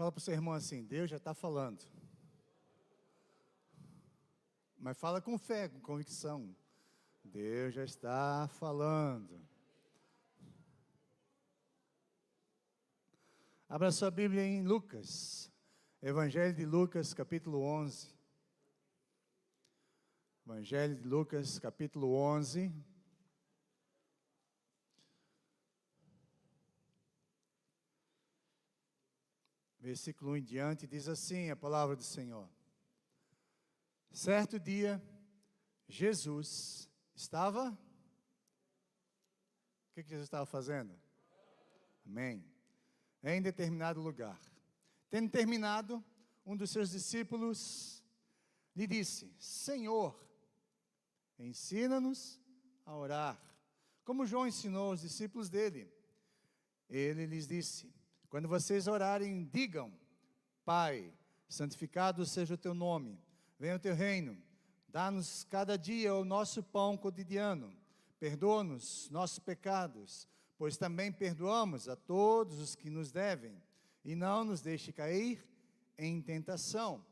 Fala para o seu irmão assim: Deus já está falando. Mas fala com fé, com convicção. Deus já está falando. Abra sua Bíblia em Lucas. Evangelho de Lucas, capítulo 11. Evangelho de Lucas, capítulo 11. Versículo 1 em diante, diz assim a palavra do Senhor. Certo dia, Jesus estava... O que Jesus estava fazendo? Amém. Em determinado lugar. Tendo terminado, um dos seus discípulos lhe disse: Senhor, ensina-nos a orar, como João ensinou os discípulos dele. Ele lhes disse: quando vocês orarem, digam: Pai, santificado seja o teu nome, venha o teu reino, dá-nos cada dia o nosso pão cotidiano, perdoa-nos nossos pecados, pois também perdoamos a todos os que nos devem, e não nos deixe cair em tentação.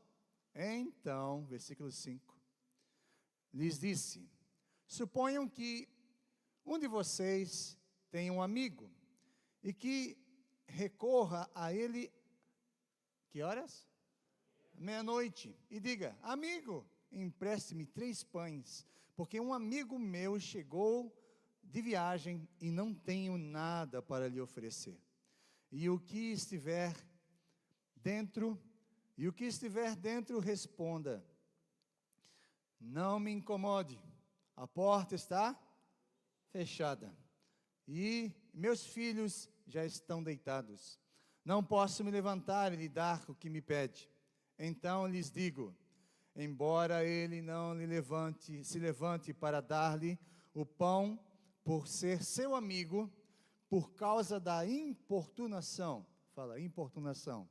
Então, versículo 5, lhes disse: suponham que um de vocês tem um amigo, e que recorra a ele, que horas? Meia-noite, e diga: amigo, empreste-me 3 pães, porque um amigo meu chegou de viagem e não tenho nada para lhe oferecer. E o que estiver dentro responda: não me incomode, a porta está fechada, e meus filhos já estão deitados. Não posso me levantar e lhe dar o que me pede. Então lhes digo: embora ele não se levante para dar-lhe o pão, por ser seu amigo, por causa da importunação, fala, importunação,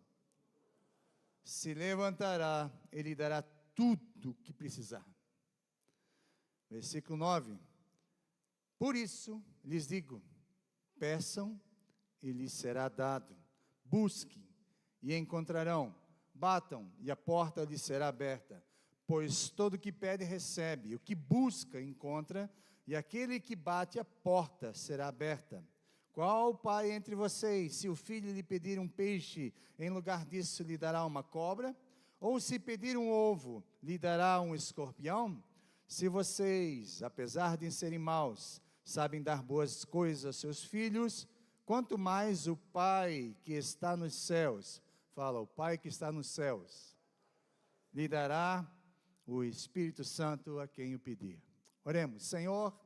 se levantará, ele dará tudo o que precisar. Versículo 9, por isso lhes digo: peçam e lhes será dado, busquem e encontrarão, batam e a porta lhes será aberta, pois todo o que pede recebe, o que busca encontra, e aquele que bate a porta será aberta. Qual pai entre vocês, se o filho lhe pedir um peixe, em lugar disso lhe dará uma cobra? Ou se pedir um ovo, lhe dará um escorpião? Se vocês, apesar de serem maus, sabem dar boas coisas aos seus filhos, quanto mais o Pai que está nos céus, fala, o Pai que está nos céus, lhe dará o Espírito Santo a quem o pedir. Oremos. Senhor,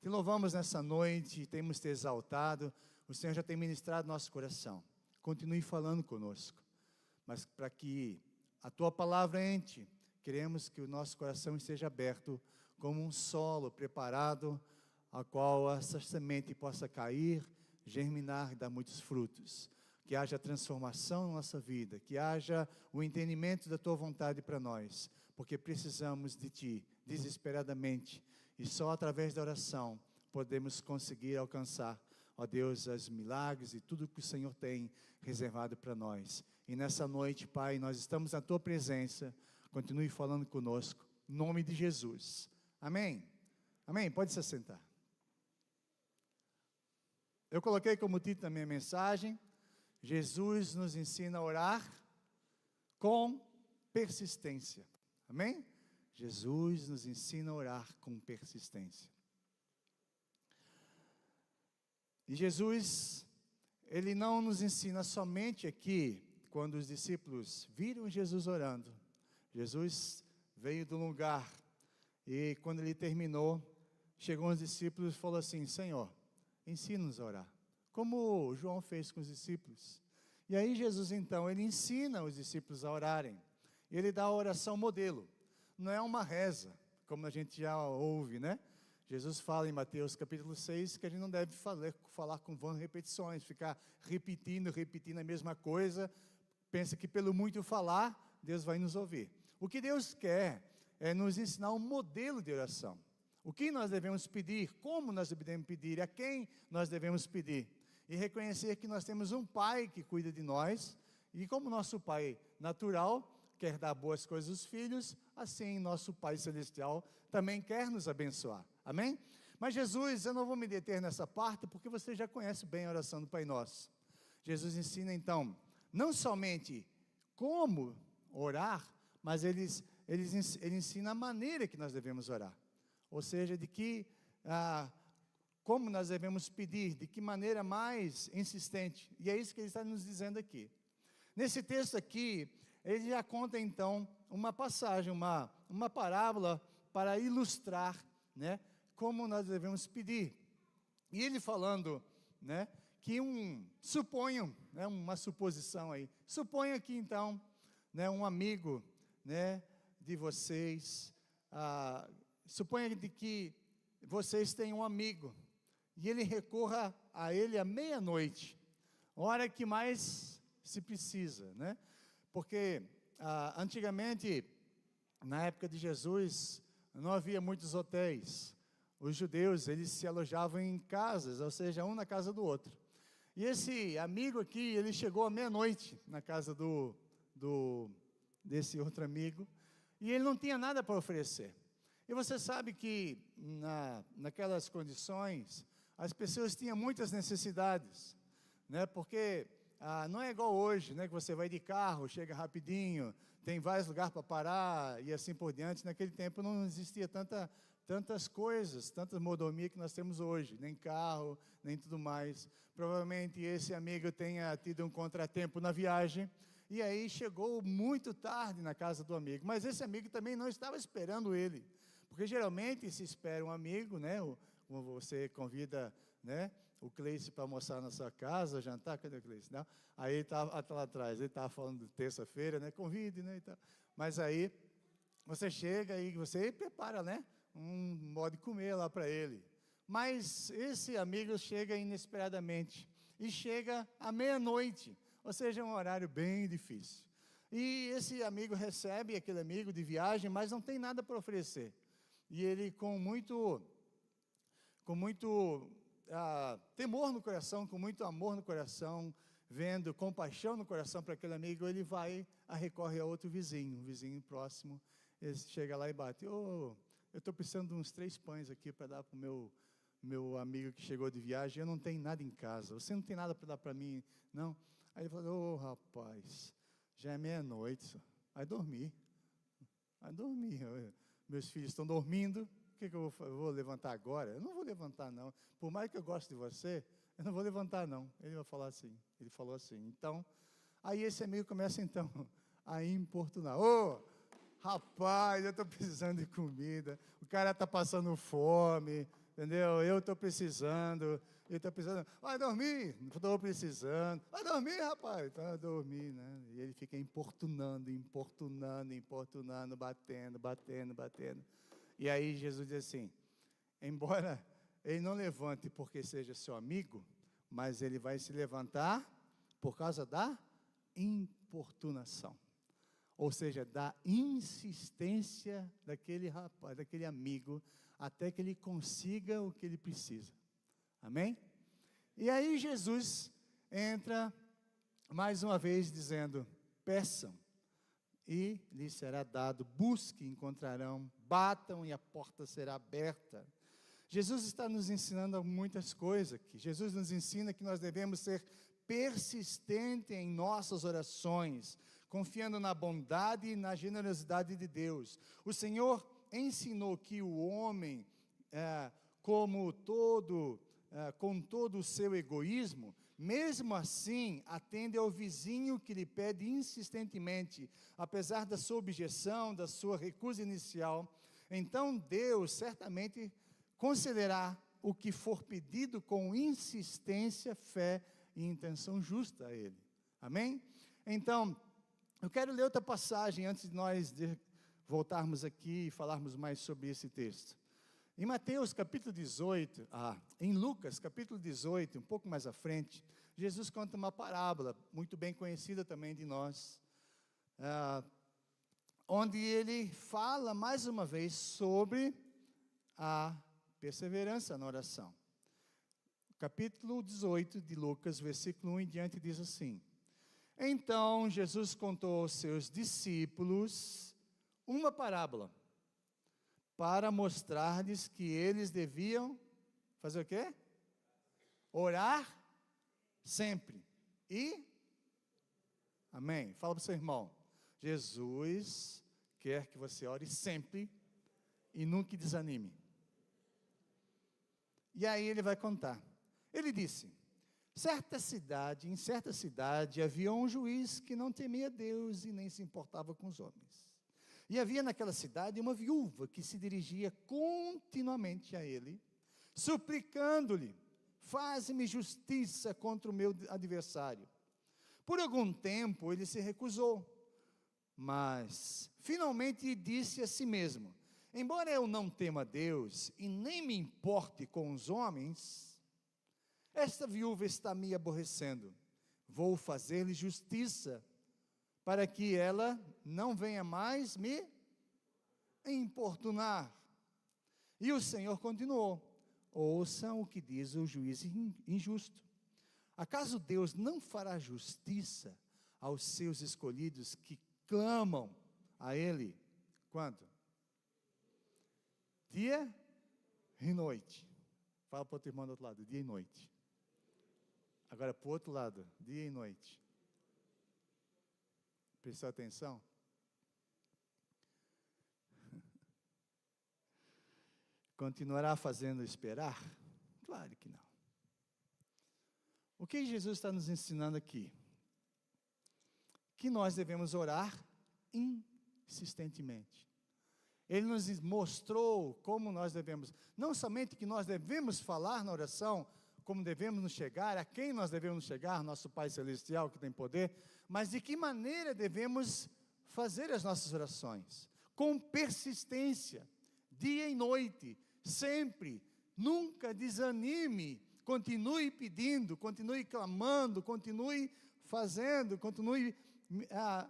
te louvamos nessa noite, temos te exaltado, o Senhor já tem ministrado nosso coração. Continue falando conosco, mas para que a tua palavra entre, queremos que o nosso coração esteja aberto como um solo preparado, a qual essa semente possa cair, germinar e dar muitos frutos. Que haja transformação na nossa vida, que haja o entendimento da tua vontade para nós, porque precisamos de ti, desesperadamente, e só através da oração podemos conseguir alcançar, ó Deus, os milagres e tudo que o Senhor tem reservado para nós. E nessa noite, Pai, nós estamos na tua presença, continue falando conosco, em nome de Jesus. Amém? Amém? Pode se assentar. Eu coloquei como título da minha mensagem: Jesus nos ensina a orar com persistência. Amém? Jesus nos ensina a orar com persistência. E Jesus, Ele não nos ensina somente aqui, quando os discípulos viram Jesus orando. Jesus veio do lugar, e quando Ele terminou, chegou os discípulos e falou assim: Senhor, ensina-nos a orar, como João fez com os discípulos. E aí Jesus então, Ele ensina os discípulos a orarem. Ele dá a oração modelo. Não é uma reza, como a gente já ouve, né? Jesus fala em Mateus capítulo 6, que a gente não deve falar com vãs repetições, ficar repetindo a mesma coisa. Pensa que pelo muito falar, Deus vai nos ouvir. O que Deus quer é nos ensinar um modelo de oração. O que nós devemos pedir, como nós devemos pedir, a quem nós devemos pedir. E reconhecer que nós temos um Pai que cuida de nós, E como nosso Pai natural quer dar boas coisas aos filhos, assim nosso Pai celestial também quer nos abençoar. Amém? Mas Jesus, eu não vou me deter nessa parte, porque você já conhece bem a oração do Pai Nosso. Jesus ensina então, não somente como orar, mas ele ensina a maneira que nós devemos orar. Ou seja, como nós devemos pedir, de que maneira mais insistente. E é isso que ele está nos dizendo aqui. Nesse texto aqui, ele já conta então uma passagem, uma parábola para ilustrar, né, como nós devemos pedir. E ele falando, né, que suponham, né, uma suposição aí, suponha que então, né, um amigo, né, de vocês, suponha que vocês têm um amigo, e ele recorra a ele à meia-noite, hora que mais se precisa, né, porque antigamente, na época de Jesus, não havia muitos hotéis. Os judeus, eles se alojavam em casas, ou seja, um na casa do outro. E esse amigo aqui, ele chegou à meia-noite na casa desse outro amigo, e ele não tinha nada para oferecer. E você sabe que naquelas condições, as pessoas tinham muitas necessidades, né? Porque não é igual hoje, né? Que você vai de carro, chega rapidinho, tem vários lugares para parar e assim por diante. Naquele tempo não existia tantas coisas, tanta mordomia que nós temos hoje, nem carro, nem tudo mais. Provavelmente esse amigo tenha tido um contratempo na viagem, e aí chegou muito tarde na casa do amigo, mas esse amigo também não estava esperando ele, porque geralmente se espera um amigo, né, você convida, né, o Cleice para almoçar na sua casa, jantar, cadê o Cleice? Não? Aí ele estava lá atrás, ele estava falando de terça-feira, né, convide, né, e tal. Mas aí você chega e você prepara, né, um modo de comer lá para ele. Mas esse amigo chega inesperadamente, e chega à meia-noite, ou seja, um horário bem difícil. E esse amigo recebe aquele amigo de viagem, mas não tem nada para oferecer. E ele com muito temor no coração, com muito amor no coração, vendo compaixão no coração para aquele amigo, ele recorre a outro vizinho, um vizinho próximo. Ele chega lá e bate: eu estou precisando de uns 3 pães aqui para dar para o meu amigo que chegou de viagem, eu não tenho nada em casa, você não tem nada para dar para mim, não? Aí ele falou: rapaz, já é meia-noite, vai dormir, meus filhos estão dormindo, o que eu vou levantar agora? Eu não vou levantar não, por mais que eu goste de você, eu não vou levantar não. Ele falou assim, então, aí esse amigo começa então a importunar: rapaz, eu estou precisando de comida, o cara está passando fome, entendeu? Eu estou precisando, vai dormir, não estou precisando, vai dormir, rapaz, vai dormir, né? E ele fica importunando, batendo. E aí Jesus diz assim: embora ele não levante porque seja seu amigo, mas ele vai se levantar por causa da importunação. Ou seja, da insistência daquele rapaz, daquele amigo, até que ele consiga o que ele precisa. Amém? E aí Jesus entra mais uma vez dizendo: peçam e lhes será dado, busquem e encontrarão, batam e a porta será aberta. Jesus está nos ensinando muitas coisas aqui. Jesus nos ensina que nós devemos ser persistentes em nossas orações, confiando na bondade e na generosidade de Deus. O Senhor ensinou que o homem, com todo o seu egoísmo, mesmo assim, atende ao vizinho que lhe pede insistentemente, apesar da sua objeção, da sua recusa inicial. Então Deus certamente concederá o que for pedido com insistência, fé e intenção justa a Ele. Amém? Então, eu quero ler outra passagem antes de nós voltarmos aqui e falarmos mais sobre esse texto. Em Mateus capítulo 18, em Lucas capítulo 18, um pouco mais à frente, Jesus conta uma parábola, muito bem conhecida também de nós, onde ele fala mais uma vez sobre a perseverança na oração. Capítulo 18 de Lucas, versículo 1 em diante, diz assim: Então Jesus contou aos seus discípulos uma parábola, para mostrar-lhes que eles deviam fazer o quê? Orar sempre. Amém? Fala para o seu irmão. Jesus quer que você ore sempre e nunca desanime. E aí ele vai contar. Ele disse: em certa cidade havia um juiz que não temia Deus e nem se importava com os homens. E havia naquela cidade uma viúva que se dirigia continuamente a ele, suplicando-lhe: faze-me justiça contra o meu adversário. Por algum tempo ele se recusou, mas finalmente disse a si mesmo: embora eu não tema Deus e nem me importe com os homens, esta viúva está me aborrecendo. Vou fazer-lhe justiça, para que ela não venha mais me importunar. E o Senhor continuou: ouçam o que diz o juiz injusto. Acaso Deus não fará justiça aos seus escolhidos que clamam a Ele? Quando? Dia e noite. Fala para o outro irmão do outro lado: dia e noite. Agora para o outro lado: dia e noite. Prestou atenção? Continuará fazendo esperar? Claro que não. O que Jesus está nos ensinando aqui? Que nós devemos orar insistentemente. Ele nos mostrou como nós devemos, não somente que nós devemos falar na oração, como devemos nos chegar, a quem nós devemos nos chegar, nosso Pai Celestial que tem poder, mas de que maneira devemos fazer as nossas orações, com persistência, dia e noite, sempre, nunca desanime, continue pedindo, continue clamando, continue fazendo, continue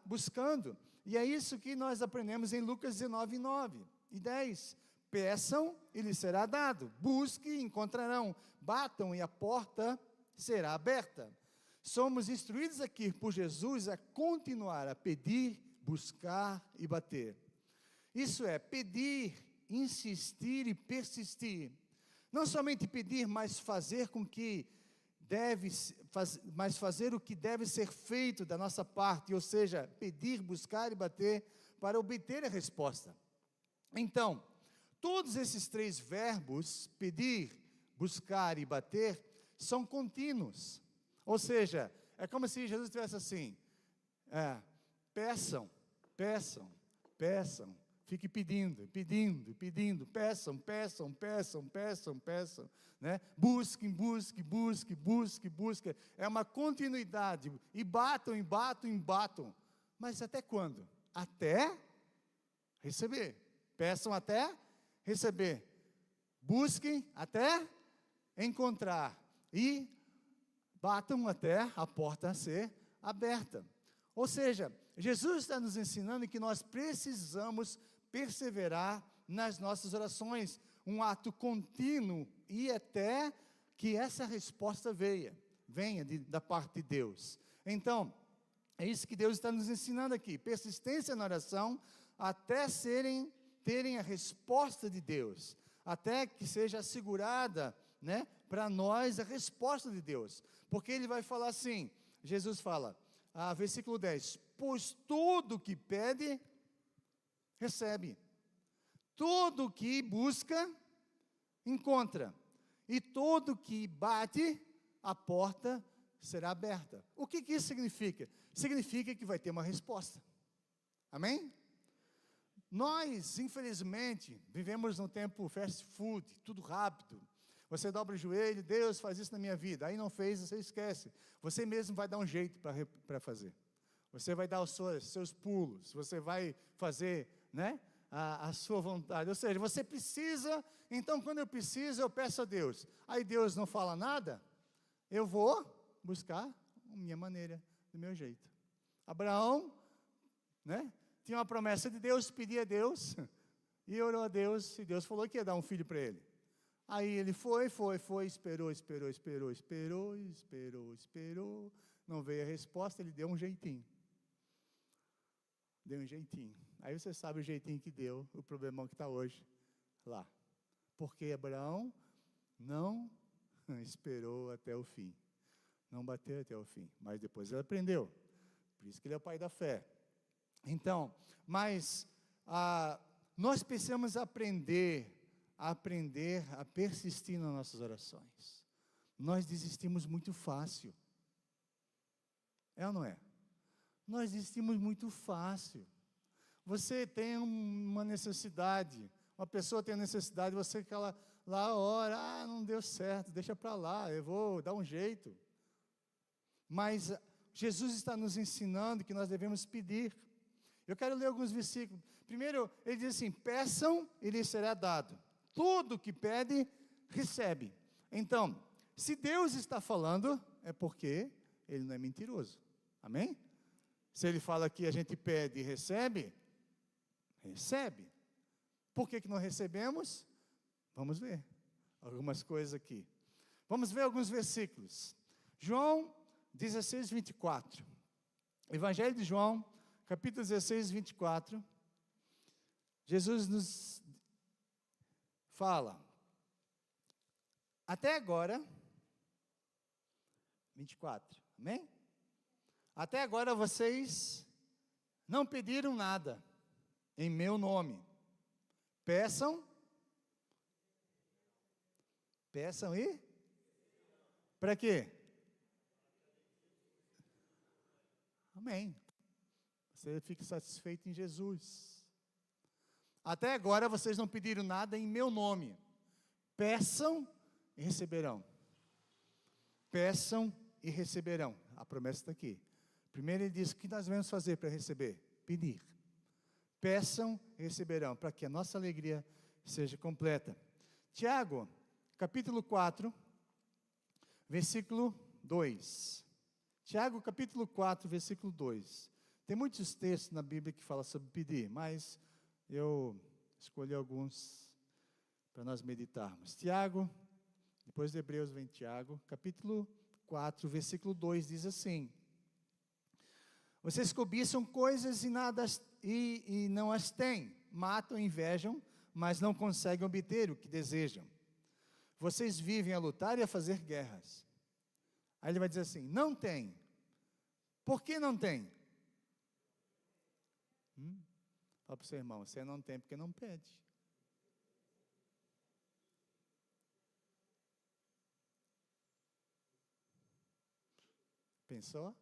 buscando. E é isso que nós aprendemos em Lucas 19, 9 e 10. Peçam e lhes será dado, busquem e encontrarão, batam e a porta será aberta. Somos instruídos aqui por Jesus a continuar a pedir, buscar e bater. Isso é, pedir, insistir e persistir. Não somente pedir, mas fazer com que fazer o que deve ser feito da nossa parte, ou seja, pedir, buscar e bater para obter a resposta. Então, todos esses três verbos, pedir, buscar e bater, são contínuos. Ou seja, é como se Jesus estivesse assim, peçam, peçam, peçam, fique pedindo, pedindo, pedindo, peçam, peçam, peçam, peçam, peçam, né? Busquem, busquem, busquem, busquem, busquem. É uma continuidade. E batam, e batam, e batam. Mas até quando? Até receber. Peçam até receber. Busquem até encontrar. E batam até a porta ser aberta. Ou seja, Jesus está nos ensinando que nós precisamos perseverar nas nossas orações, um ato contínuo e até que essa resposta venha da parte de Deus. Então, é isso que Deus está nos ensinando aqui, persistência na oração, até terem a resposta de Deus, até que seja assegurada, né, para nós a resposta de Deus, porque Ele vai falar assim, Jesus fala, versículo 10, pois tudo o que pede, recebe. Todo o que busca, encontra. E todo o que bate, a porta será aberta. O que isso significa? Significa que vai ter uma resposta. Amém? Nós, infelizmente, vivemos num tempo fast food, tudo rápido. Você dobra o joelho, Deus faz isso na minha vida. Aí não fez, você esquece. Você mesmo vai dar um jeito para fazer. Você vai dar os seus pulos, você vai fazer, né, a sua vontade. Ou seja, você precisa, então quando eu preciso, eu peço a Deus. Aí Deus não fala nada, eu vou buscar a minha maneira, do meu jeito. Abraão, né, tinha uma promessa de Deus, pedia a Deus, e orou a Deus, e Deus falou que ia dar um filho para ele. Aí ele foi, esperou, não veio a resposta, ele deu um jeitinho. Deu um jeitinho. Aí você sabe o jeitinho que deu, o problemão que está hoje lá. Porque Abraão não esperou até o fim. Não bateu até o fim. Mas depois ele aprendeu. Por isso que ele é o pai da fé. Então, mas nós precisamos aprender a persistir nas nossas orações. Nós desistimos muito fácil. É ou não é? Nós desistimos muito fácil. Você tem uma necessidade, uma pessoa tem necessidade, você que ela lá ora, não deu certo, deixa para lá, eu vou dar um jeito. Mas Jesus está nos ensinando que nós devemos pedir. Eu quero ler alguns versículos. Primeiro, ele diz assim: peçam e lhes será dado. Tudo que pede, recebe. Então, se Deus está falando, é porque Ele não é mentiroso. Amém? Se Ele fala que a gente pede e recebe, recebe. Por que não recebemos? Vamos ver algumas coisas aqui. Vamos ver alguns versículos. João 16, 24. Evangelho de João, capítulo 16, 24. Jesus nos fala: até agora, 24, amém? Até agora vocês não pediram nada em meu nome. Peçam e? Para quê? Amém. Você fica satisfeito em Jesus. Até agora vocês não pediram nada em meu nome. Peçam e receberão. Peçam e receberão. A promessa está aqui. Primeiro ele diz: o que nós devemos fazer para receber? Pedir. Peçam e receberão, para que a nossa alegria seja completa. Tiago, capítulo 4, versículo 2. Tiago, capítulo 4, versículo 2. Tem muitos textos na Bíblia que falam sobre pedir, mas eu escolhi alguns para nós meditarmos. Tiago, depois de Hebreus vem Tiago, capítulo 4, versículo 2, diz assim: vocês cobiçam coisas e não as têm, matam e invejam, mas não conseguem obter o que desejam. Vocês vivem a lutar e a fazer guerras. Aí ele vai dizer assim: não tem. Por que não tem? Fala para o seu irmão: você não tem porque não pede. Pensou?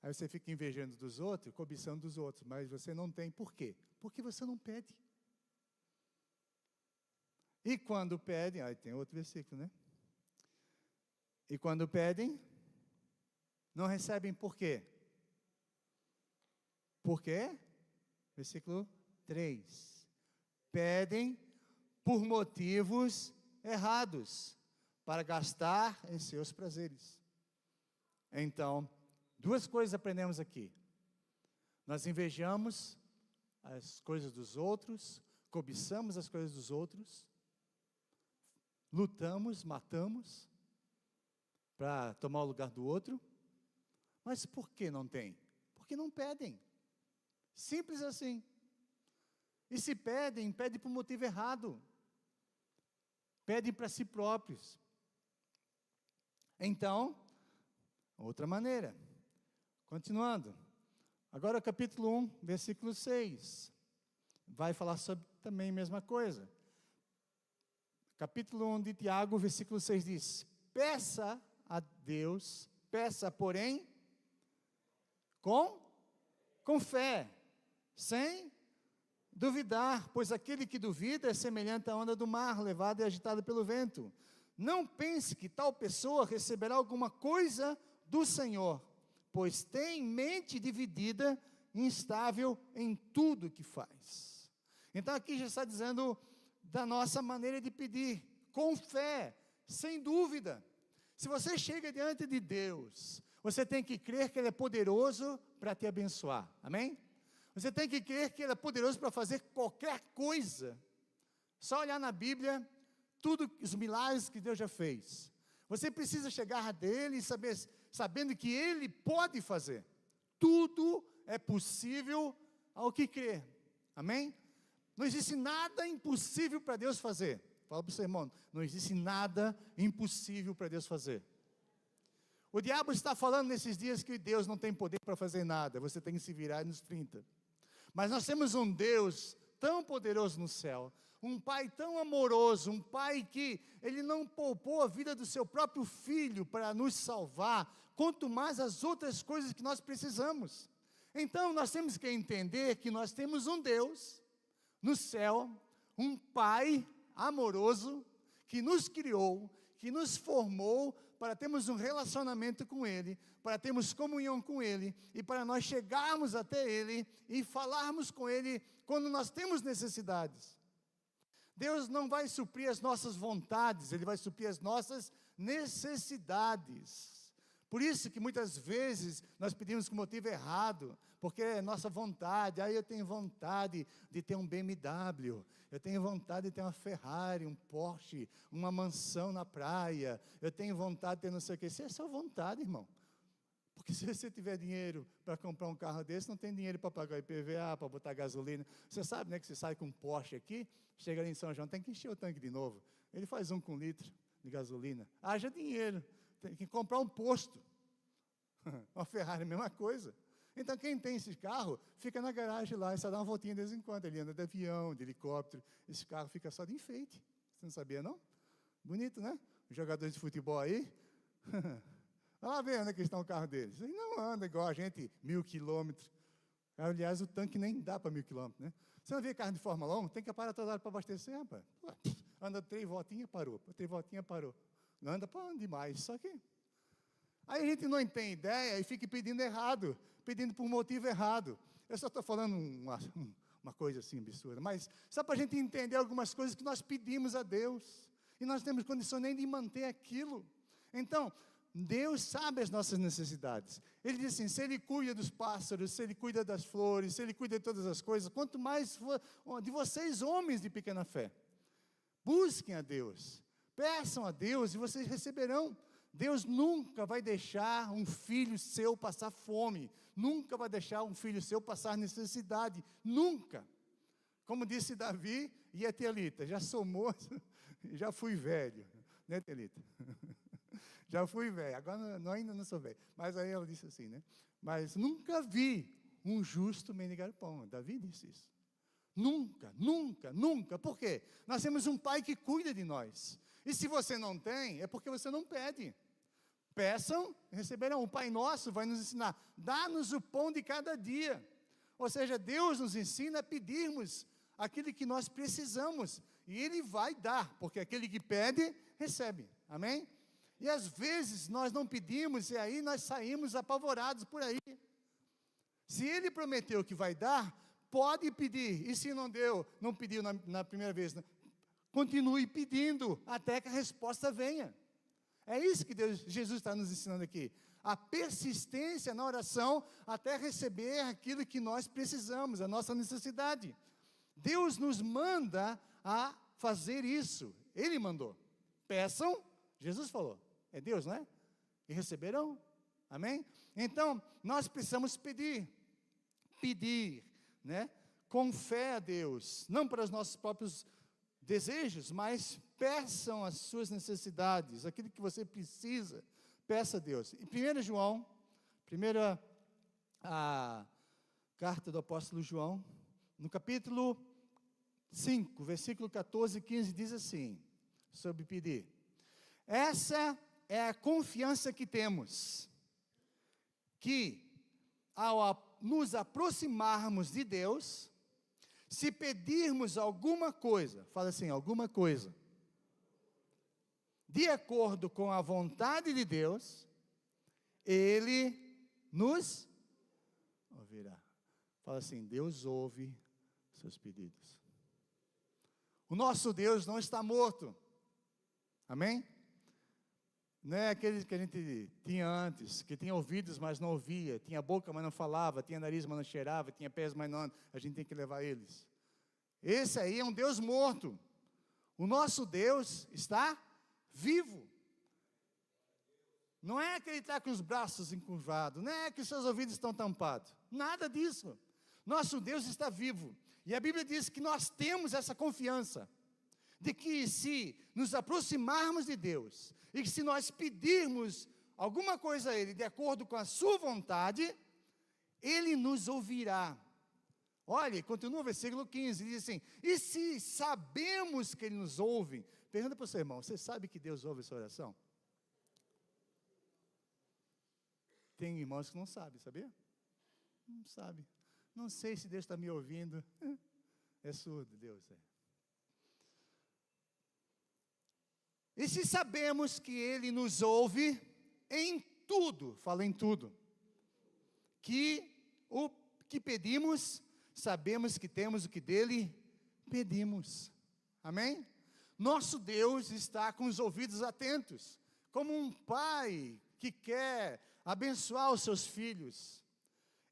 Aí você fica invejando dos outros, cobiçando dos outros, mas você não tem. Por quê? Porque você não pede. E quando pedem, aí tem outro versículo, né? E quando pedem, não recebem por quê? Por quê? Versículo 3. Pedem por motivos errados, para gastar em seus prazeres. Então, duas coisas aprendemos aqui. Nós invejamos as coisas dos outros, cobiçamos as coisas dos outros, lutamos, matamos, para tomar o lugar do outro. Mas por que não tem? Porque não pedem. Simples assim. E se pedem, pedem por motivo errado. Pedem para si próprios. Então, outra maneira. Continuando. Agora capítulo 1, versículo 6. Vai falar sobre também a mesma coisa. Capítulo 1 de Tiago, versículo 6 diz: peça a Deus, peça, porém, com fé, sem duvidar, pois aquele que duvida é semelhante à onda do mar, levada e agitada pelo vento. Não pense que tal pessoa receberá alguma coisa do Senhor, pois tem mente dividida, instável em tudo que faz. Então aqui já está dizendo da nossa maneira de pedir, com fé, sem dúvida. Se você chega diante de Deus, você tem que crer que Ele é poderoso para te abençoar, amém? Você tem que crer que Ele é poderoso para fazer qualquer coisa. Só olhar na Bíblia, tudo, os milagres que Deus já fez. Você precisa chegar dele e sabendo que ele pode fazer. Tudo é possível ao que crê. Amém? Não existe nada impossível para Deus fazer. Fala para o seu irmão, não existe nada impossível para Deus fazer. O diabo está falando nesses dias que Deus não tem poder para fazer nada, você tem que se virar nos 30. Mas nós temos um Deus tão poderoso no céu, um Pai tão amoroso, um Pai que Ele não poupou a vida do seu próprio Filho para nos salvar, quanto mais as outras coisas que nós precisamos. Então nós temos que entender que nós temos um Deus no céu, um Pai amoroso, que nos criou, que nos formou, para termos um relacionamento com Ele, para termos comunhão com Ele, e para nós chegarmos até Ele, e falarmos com Ele, quando nós temos necessidades. Deus não vai suprir as nossas vontades, Ele vai suprir as nossas necessidades. Por isso que muitas vezes nós pedimos com motivo errado, porque é nossa vontade. Eu tenho vontade de ter um BMW, eu tenho vontade de ter uma Ferrari, um Porsche, uma mansão na praia, eu tenho vontade de ter não sei o que. Isso é só vontade, irmão. Porque se você tiver dinheiro para comprar um carro desse, não tem dinheiro para pagar IPVA, para botar gasolina. Você sabe, né, que você sai com um Porsche aqui, chega ali em São João, tem que encher o tanque de novo. Ele faz 1 com litro de gasolina. Haja dinheiro, tem que comprar um posto. Uma Ferrari, a mesma coisa. Então, quem tem esse carro, fica na garagem lá, e só dá uma voltinha de vez em quando. Ele anda de avião, de helicóptero. Esse carro fica só de enfeite. Você não sabia, não? Bonito, né? Os jogadores de futebol aí. Olha lá ver onde é que está o carro deles. Ele não anda igual a gente, 1000 quilômetros. Aliás, o tanque nem dá para 1000 quilômetros, né? Você não vê carro de Fórmula 1? Tem que parar toda hora para abastecer, rapaz. Anda 3 voltinhas, parou. 3 voltinhas, parou. Não anda para demais, só que... Aí a gente não tem ideia e fica pedindo errado, pedindo por um motivo errado. Eu só estou falando uma coisa assim absurda, mas só para a gente entender algumas coisas que nós pedimos a Deus, e nós temos condição nem de manter aquilo. Então, Deus sabe as nossas necessidades. Ele diz assim, se Ele cuida dos pássaros, se Ele cuida das flores, se Ele cuida de todas as coisas, quanto mais de vocês, homens de pequena fé. Busquem a Deus, peçam a Deus e vocês receberão. Deus nunca vai deixar um filho seu passar fome, nunca vai deixar um filho seu passar necessidade, nunca. Como disse Davi e a Telita, já sou moço, já fui velho, né, Telita? Já fui velho, agora ainda não sou velho, mas aí ela disse assim, né? Mas nunca vi um justo mendigar pão, Davi disse isso. Nunca, nunca, nunca, por quê? Nós temos um Pai que cuida de nós, e se você não tem, é porque você não pede. Peçam, receberão. O Pai Nosso vai nos ensinar, dá-nos o pão de cada dia. Ou seja, Deus nos ensina a pedirmos aquilo que nós precisamos, e Ele vai dar, porque aquele que pede, recebe, amém? E às vezes nós não pedimos, e aí nós saímos apavorados por aí. Se Ele prometeu que vai dar, pode pedir, e se não deu, não pediu na primeira vez, continue pedindo, até que a resposta venha. É isso que Jesus está nos ensinando aqui. A persistência na oração até receber aquilo que nós precisamos, a nossa necessidade. Deus nos manda a fazer isso. Ele mandou. Peçam, Jesus falou. É Deus, não é? E receberão. Amém? Então, nós precisamos pedir. Pedir, né? Com fé a Deus. Não para os nossos próprios desejos, mas peçam as suas necessidades, aquilo que você precisa, peça a Deus. Em 1 João, a carta do apóstolo João, no capítulo 5, versículo 14 e 15, diz assim, sobre pedir. Essa é a confiança que temos, que ao nos aproximarmos de Deus, se pedirmos alguma coisa, fala assim, alguma coisa, de acordo com a vontade de Deus, Ele nos ouvirá. Fala assim, Deus ouve seus pedidos. O nosso Deus não está morto. Amém? Não é aquele que a gente tinha antes, que tinha ouvidos, mas não ouvia, tinha boca, mas não falava, tinha nariz, mas não cheirava, tinha pés, mas não, a gente tem que levar eles. Esse aí é um Deus morto. O nosso Deus está vivo. Não é que ele está com os braços encurvados, não é que os seus ouvidos estão tampados, nada disso. Nosso Deus está vivo, e a Bíblia diz que nós temos essa confiança, de que se nos aproximarmos de Deus, e que se nós pedirmos alguma coisa a Ele, de acordo com a sua vontade, Ele nos ouvirá. Olha, continua o versículo 15, diz assim, e se sabemos que Ele nos ouve, pergunta para o seu irmão, você sabe que Deus ouve a sua oração? Tem irmãos que não sabem, sabia? Não sabe. Não sei se Deus está me ouvindo. É surdo, Deus é. E se sabemos que Ele nos ouve em tudo, fala em tudo, que o que pedimos, sabemos que temos o que dele pedimos. Amém? Nosso Deus está com os ouvidos atentos, como um pai que quer abençoar os seus filhos.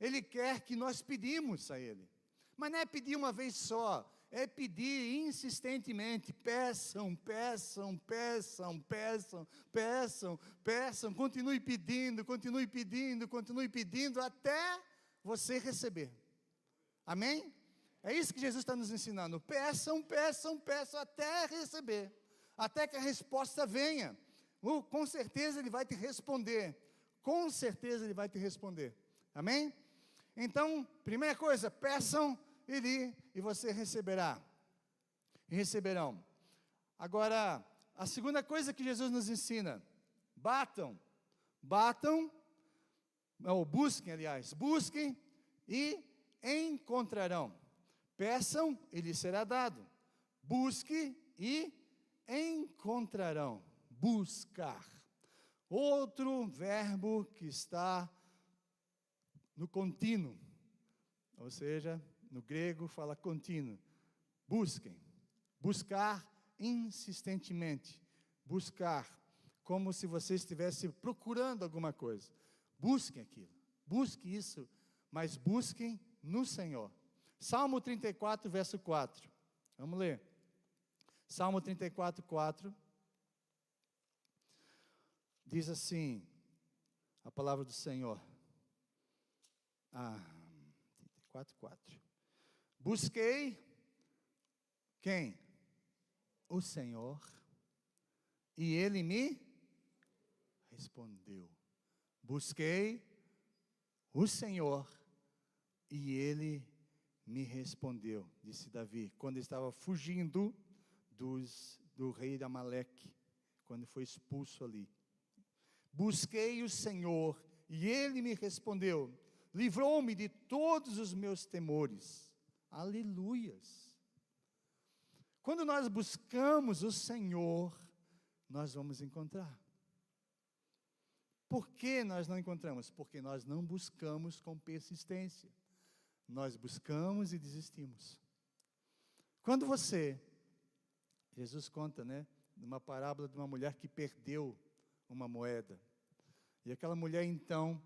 Ele quer que nós pedimos a Ele. Mas não é pedir uma vez só, é pedir insistentemente. Peçam, peçam, peçam, peçam, peçam, peçam. Continue pedindo, continue pedindo, continue pedindo, até você receber. Amém? É isso que Jesus está nos ensinando. Peçam, peçam, peçam, até receber. Até que a resposta venha. Com certeza Ele vai te responder. Com certeza Ele vai te responder. Amém? Então, primeira coisa, peçam e você receberá. E receberão. Agora, a segunda coisa que Jesus nos ensina, batam, ou busquem, aliás, busquem e encontrarão. Peçam e lhes será dado. Busque e encontrarão. Buscar. Outro verbo que está no contínuo, ou seja, no grego fala contínuo. Busquem, buscar insistentemente, buscar, como se você estivesse procurando alguma coisa. Busquem aquilo, busque isso, mas busquem no Senhor. Salmo 34, verso 4, vamos ler. Salmo 34, 4, diz assim, a palavra do Senhor. 34:4. Busquei quem? O Senhor, e Ele me respondeu. Busquei o Senhor, e Ele me respondeu, disse Davi, quando estava fugindo do rei de Amaleque, quando foi expulso ali. Busquei o Senhor, e Ele me respondeu. Livrou-me de todos os meus temores. Aleluias. Quando nós buscamos o Senhor, nós vamos encontrar. Por que nós não encontramos? Porque nós não buscamos com persistência. Nós buscamos e desistimos. Quando Jesus conta, numa parábola de uma mulher que perdeu uma moeda. E aquela mulher, então,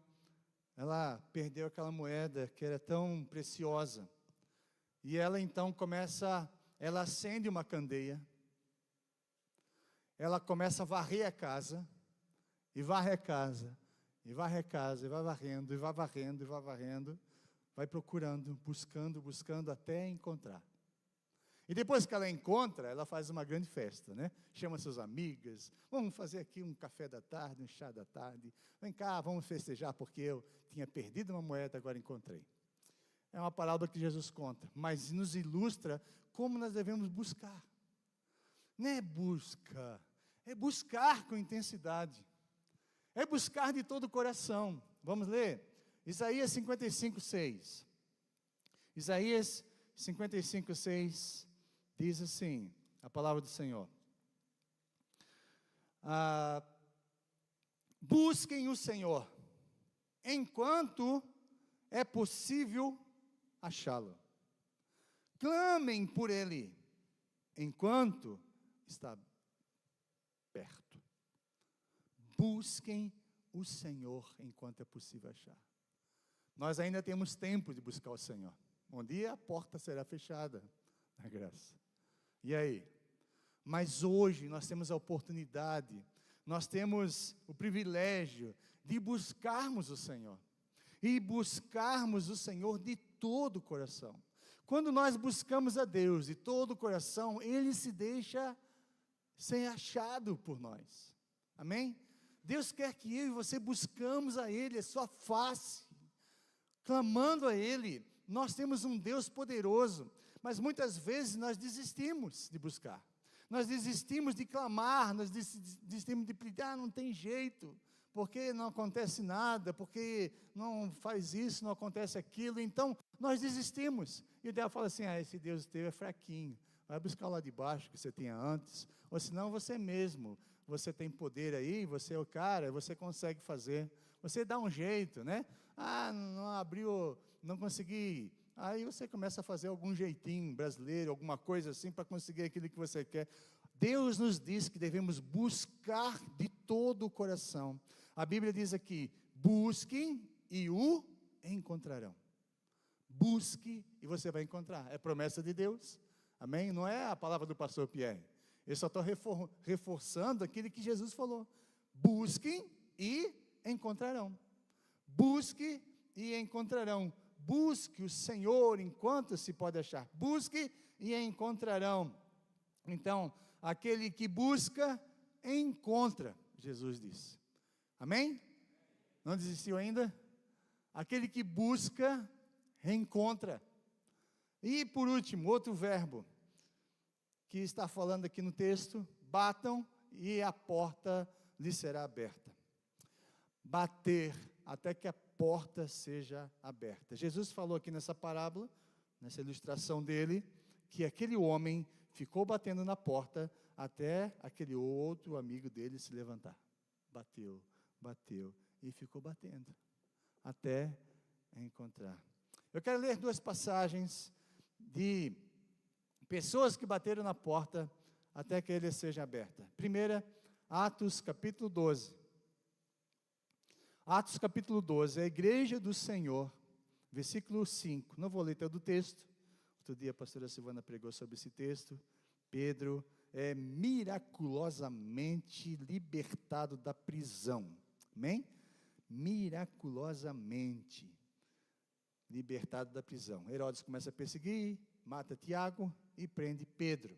ela perdeu aquela moeda que era tão preciosa. E ela então ela acende uma candeia. Ela começa a varrer a casa. E varre a casa. E varre a casa. E vai varrendo, e vai varrendo, e vai varrendo. Vai procurando, buscando até encontrar. E depois que ela encontra, ela faz uma grande festa, Chama suas amigas, vamos fazer aqui um café da tarde, um chá da tarde. Vem cá, vamos festejar, porque eu tinha perdido uma moeda, agora encontrei. É uma parábola que Jesus conta, mas nos ilustra como nós devemos buscar. Não é busca, é buscar com intensidade. É buscar de todo o coração. Vamos ler? Isaías 55:6. Isaías 55:6. Diz assim, a palavra do Senhor. Busquem o Senhor, enquanto é possível achá-lo. Clamem por Ele, enquanto está perto. Busquem o Senhor, enquanto é possível achar. Nós ainda temos tempo de buscar o Senhor. Um dia a porta será fechada, na graça. E aí? Mas hoje nós temos a oportunidade, nós temos o privilégio de buscarmos o Senhor. E buscarmos o Senhor de todo o coração. Quando nós buscamos a Deus de todo o coração, Ele se deixa ser achado por nós. Amém? Deus quer que eu e você buscamos a Ele, a sua face, clamando a Ele. Nós temos um Deus poderoso, mas muitas vezes nós desistimos de buscar. Nós desistimos de clamar, nós desistimos de pedir, não tem jeito, porque não acontece nada, porque não faz isso, não acontece aquilo, então nós desistimos. E o diabo fala assim, esse Deus teu é fraquinho, vai buscar lá de baixo que você tinha antes, ou senão você mesmo, você tem poder aí, você é o cara, você consegue fazer, você dá um jeito, né? Não abriu, não consegui. Aí você começa a fazer algum jeitinho brasileiro, alguma coisa assim, para conseguir aquilo que você quer. Deus nos diz que devemos buscar de todo o coração. A Bíblia diz aqui, busquem e o encontrarão. Busque e você vai encontrar. É promessa de Deus. Amém? Não é a palavra do pastor Pierre. Eu só estou reforçando aquilo que Jesus falou. Busquem e encontrarão. Busque e encontrarão. Busque o Senhor enquanto se pode achar. Busque e encontrarão. Então, aquele que busca, encontra, Jesus disse. Amém? Não desistiu ainda? Aquele que busca, encontra. E por último, outro verbo, que está falando aqui no texto, batam e a porta lhe será aberta. Bater até que a porta seja aberta. Jesus falou aqui nessa parábola, nessa ilustração dele, que aquele homem ficou batendo na porta até aquele outro amigo dele se levantar. Bateu, bateu e ficou batendo até encontrar. Eu quero ler duas passagens de pessoas que bateram na porta até que ele seja aberta. Primeira, Atos capítulo 12. Atos capítulo 12, a igreja do Senhor, versículo 5. Não vou ler todo o texto. Outro dia a pastora Silvana pregou sobre esse texto. Pedro é miraculosamente libertado da prisão. Amém? Miraculosamente libertado da prisão. Herodes começa a perseguir, mata Tiago e prende Pedro.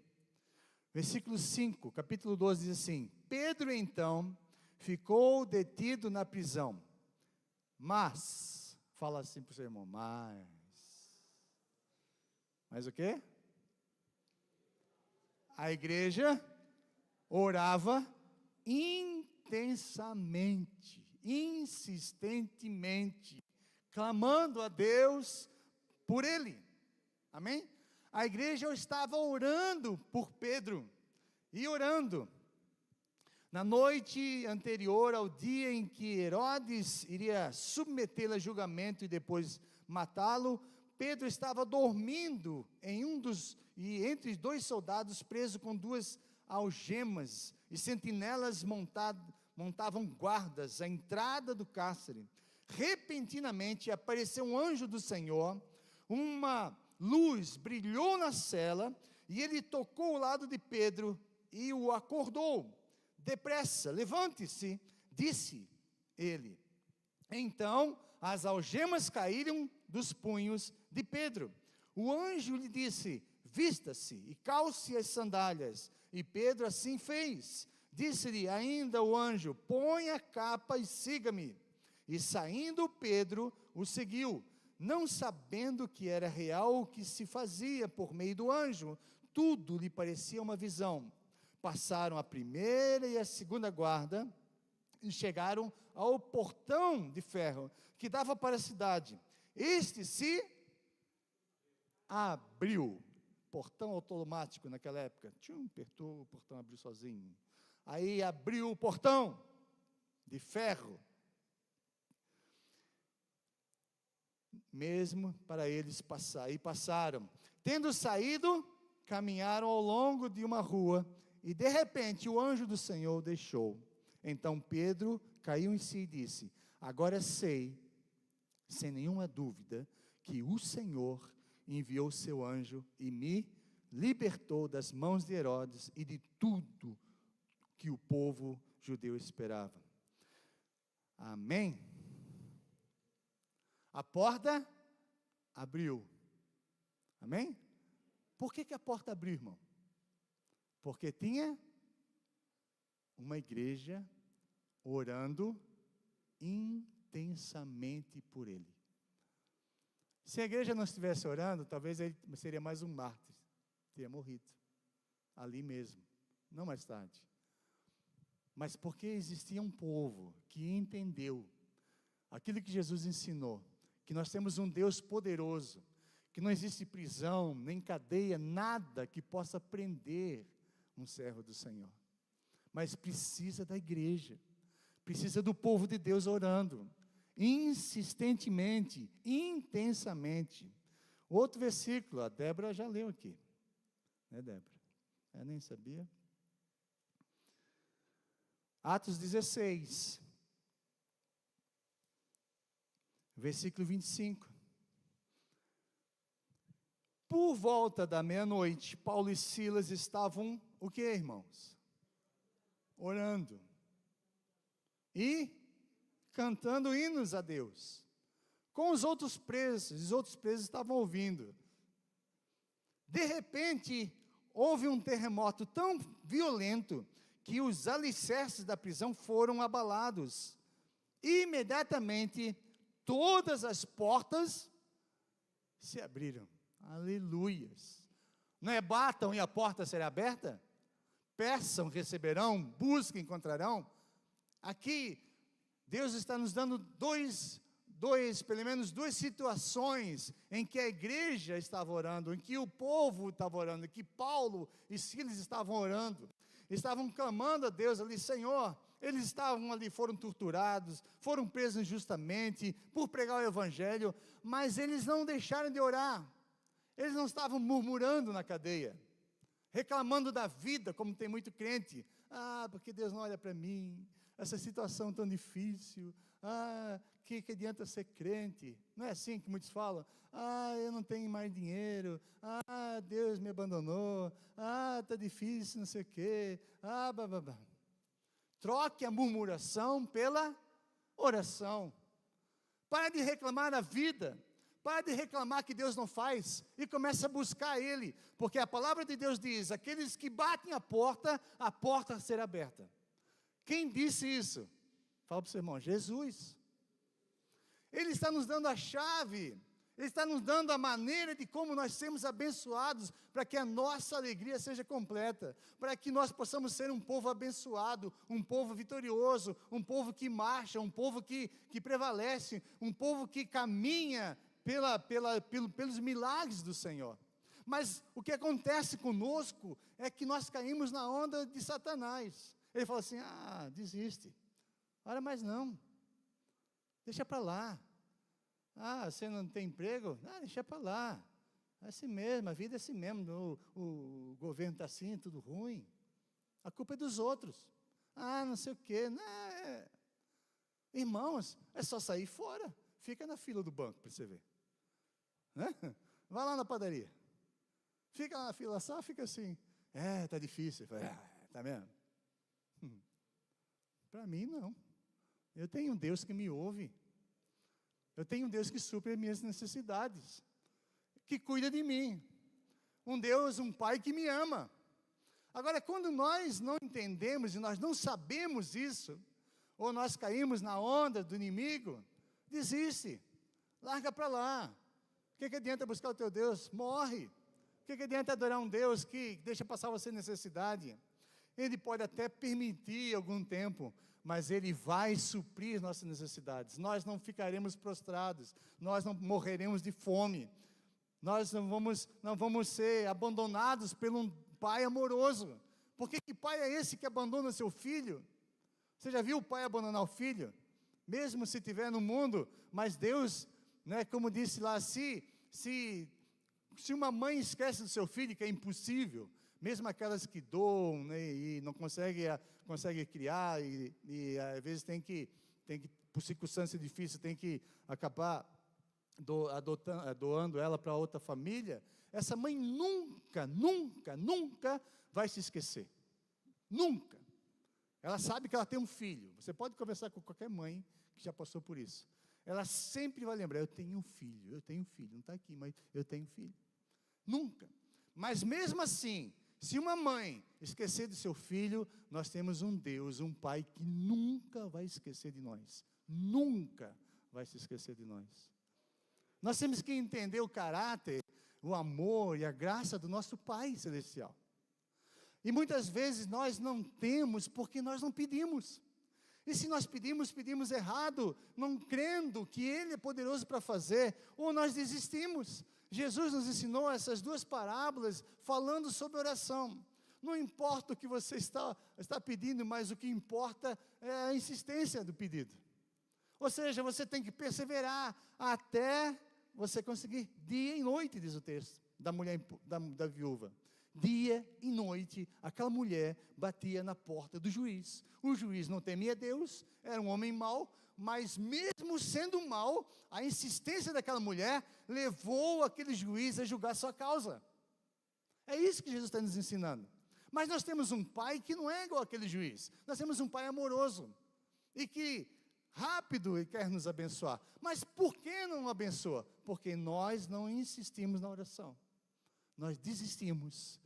Versículo 5, capítulo 12 diz assim: Pedro então ficou detido na prisão, mas, fala assim para o seu irmão, mas o quê? A igreja orava intensamente, insistentemente, clamando a Deus por ele, amém? A igreja estava orando por Pedro, e orando. Na noite anterior ao dia em que Herodes iria submetê-lo a julgamento e depois matá-lo, Pedro estava dormindo entre dois soldados presos com duas algemas, e sentinelas montavam guardas à entrada do cárcere. Repentinamente apareceu um anjo do Senhor, uma luz brilhou na cela, e ele tocou o lado de Pedro e o acordou. Depressa, levante-se, disse ele. Então, as algemas caíram dos punhos de Pedro. O anjo lhe disse: vista-se e calce as sandálias. E Pedro assim fez. Disse-lhe ainda o anjo: põe a capa e siga-me. E saindo Pedro, o seguiu, não sabendo que era real o que se fazia por meio do anjo. Tudo lhe parecia uma visão. Passaram a primeira e a segunda guarda e chegaram ao portão de ferro que dava para a cidade. Este se abriu. Portão automático naquela época. Apertou, o portão abriu sozinho. Aí abriu o portão de ferro. Mesmo para eles passar. E passaram. Tendo saído, caminharam ao longo de uma rua. E de repente o anjo do Senhor o deixou. Então Pedro caiu em si e disse: agora sei, sem nenhuma dúvida, que o Senhor enviou seu anjo e me libertou das mãos de Herodes e de tudo que o povo judeu esperava. Amém? A porta abriu. Amém? Por que a porta abriu, irmão? Porque tinha uma igreja orando intensamente por ele. Se a igreja não estivesse orando, talvez ele seria mais um mártir, teria morrido, ali mesmo, não mais tarde. Mas porque existia um povo que entendeu aquilo que Jesus ensinou, que nós temos um Deus poderoso, que não existe prisão, nem cadeia, nada que possa prender um servo do Senhor. Mas precisa da igreja, precisa do povo de Deus orando, insistentemente, intensamente. Outro versículo, a Débora já leu aqui, né, Débora? Eu nem sabia. Atos 16, versículo 25. Por volta da meia-noite, Paulo e Silas estavam, o que, irmãos? Orando. E cantando hinos a Deus. Com os outros presos estavam ouvindo. De repente, houve um terremoto tão violento que os alicerces da prisão foram abalados. Imediatamente, todas as portas se abriram. Aleluias. Não é batam e a porta será aberta? Peçam, receberão, busquem, encontrarão. Aqui, Deus está nos dando pelo menos duas situações em que a igreja estava orando, em que o povo estava orando, em que Paulo e Silas estavam orando, estavam clamando a Deus ali, Senhor. Eles estavam ali, foram torturados, foram presos injustamente por pregar o evangelho, mas eles não deixaram de orar. Eles não estavam murmurando na cadeia, reclamando da vida, como tem muito crente. Porque Deus não olha para mim, essa situação tão difícil, que adianta ser crente? Não é assim que muitos falam? Eu não tenho mais dinheiro, Deus me abandonou, está difícil, não sei o quê, Troque a murmuração pela oração. Para de reclamar da vida, para de reclamar que Deus não faz, e comece a buscar Ele, porque a palavra de Deus diz, aqueles que batem a porta será aberta. Quem disse isso? Fala para o seu irmão, Jesus. Ele está nos dando a chave, Ele está nos dando a maneira de como nós sermos abençoados, para que a nossa alegria seja completa, para que nós possamos ser um povo abençoado, um povo vitorioso, um povo que marcha, um povo que prevalece, um povo que caminha pelos milagres do Senhor. Mas o que acontece conosco é que nós caímos na onda de Satanás. Ele fala assim, desiste, ora mais não, deixa para lá. Você não tem emprego? Deixa para lá, é assim mesmo, a vida é assim mesmo, o governo está assim, tudo ruim, a culpa é dos outros, não sei o quê, irmãos, é só sair fora, fica na fila do banco para você ver, vai lá na padaria, fica lá na fila, só fica assim, está difícil, está mesmo? Para mim não, eu tenho um Deus que me ouve, eu tenho um Deus que supre as minhas necessidades, que cuida de mim, um Deus, um Pai que me ama. Agora, quando nós não entendemos e nós não sabemos isso, ou nós caímos na onda do inimigo, desiste, larga para lá. O que adianta buscar o teu Deus? Morre. O que adianta adorar um Deus que deixa passar você necessidade? Ele pode até permitir algum tempo, mas Ele vai suprir nossas necessidades. Nós não ficaremos prostrados, nós não morreremos de fome, nós não vamos ser abandonados por um Pai amoroso. Porque que pai é esse que abandona seu filho? Você já viu o pai abandonar o filho? Mesmo se estiver no mundo, mas Deus, como disse lá, se uma mãe esquece do seu filho, que é impossível, mesmo aquelas que doam, e não consegue criar, e às vezes tem que, por circunstância difícil, tem que acabar doando ela para outra família, essa mãe nunca vai se esquecer. Nunca. Ela sabe que ela tem um filho. Você pode conversar com qualquer mãe que já passou por isso. Ela sempre vai lembrar, eu tenho um filho. Não está aqui, mas eu tenho um filho. Nunca. Mas mesmo assim, se uma mãe esquecer do seu filho, nós temos um Deus, um Pai que nunca vai esquecer de nós. Nunca vai se esquecer de nós. Nós temos que entender o caráter, o amor e a graça do nosso Pai Celestial. E muitas vezes nós não temos porque nós não pedimos. E se nós pedimos, pedimos errado, não crendo que Ele é poderoso para fazer, ou nós desistimos. Jesus nos ensinou essas duas parábolas falando sobre oração. Não importa o que você está pedindo, mas o que importa é a insistência do pedido. Ou seja, você tem que perseverar até você conseguir. Dia e noite, diz o texto da mulher, da viúva. Dia e noite, aquela mulher batia na porta do juiz. O juiz não temia Deus, era um homem mau, mas mesmo sendo mau, a insistência daquela mulher levou aquele juiz a julgar sua causa. É isso que Jesus está nos ensinando. Mas nós temos um pai que não é igual aquele juiz. Nós temos um pai amoroso e que rápido ele quer nos abençoar. Mas por que não abençoa? Porque nós não insistimos na oração. Nós desistimos.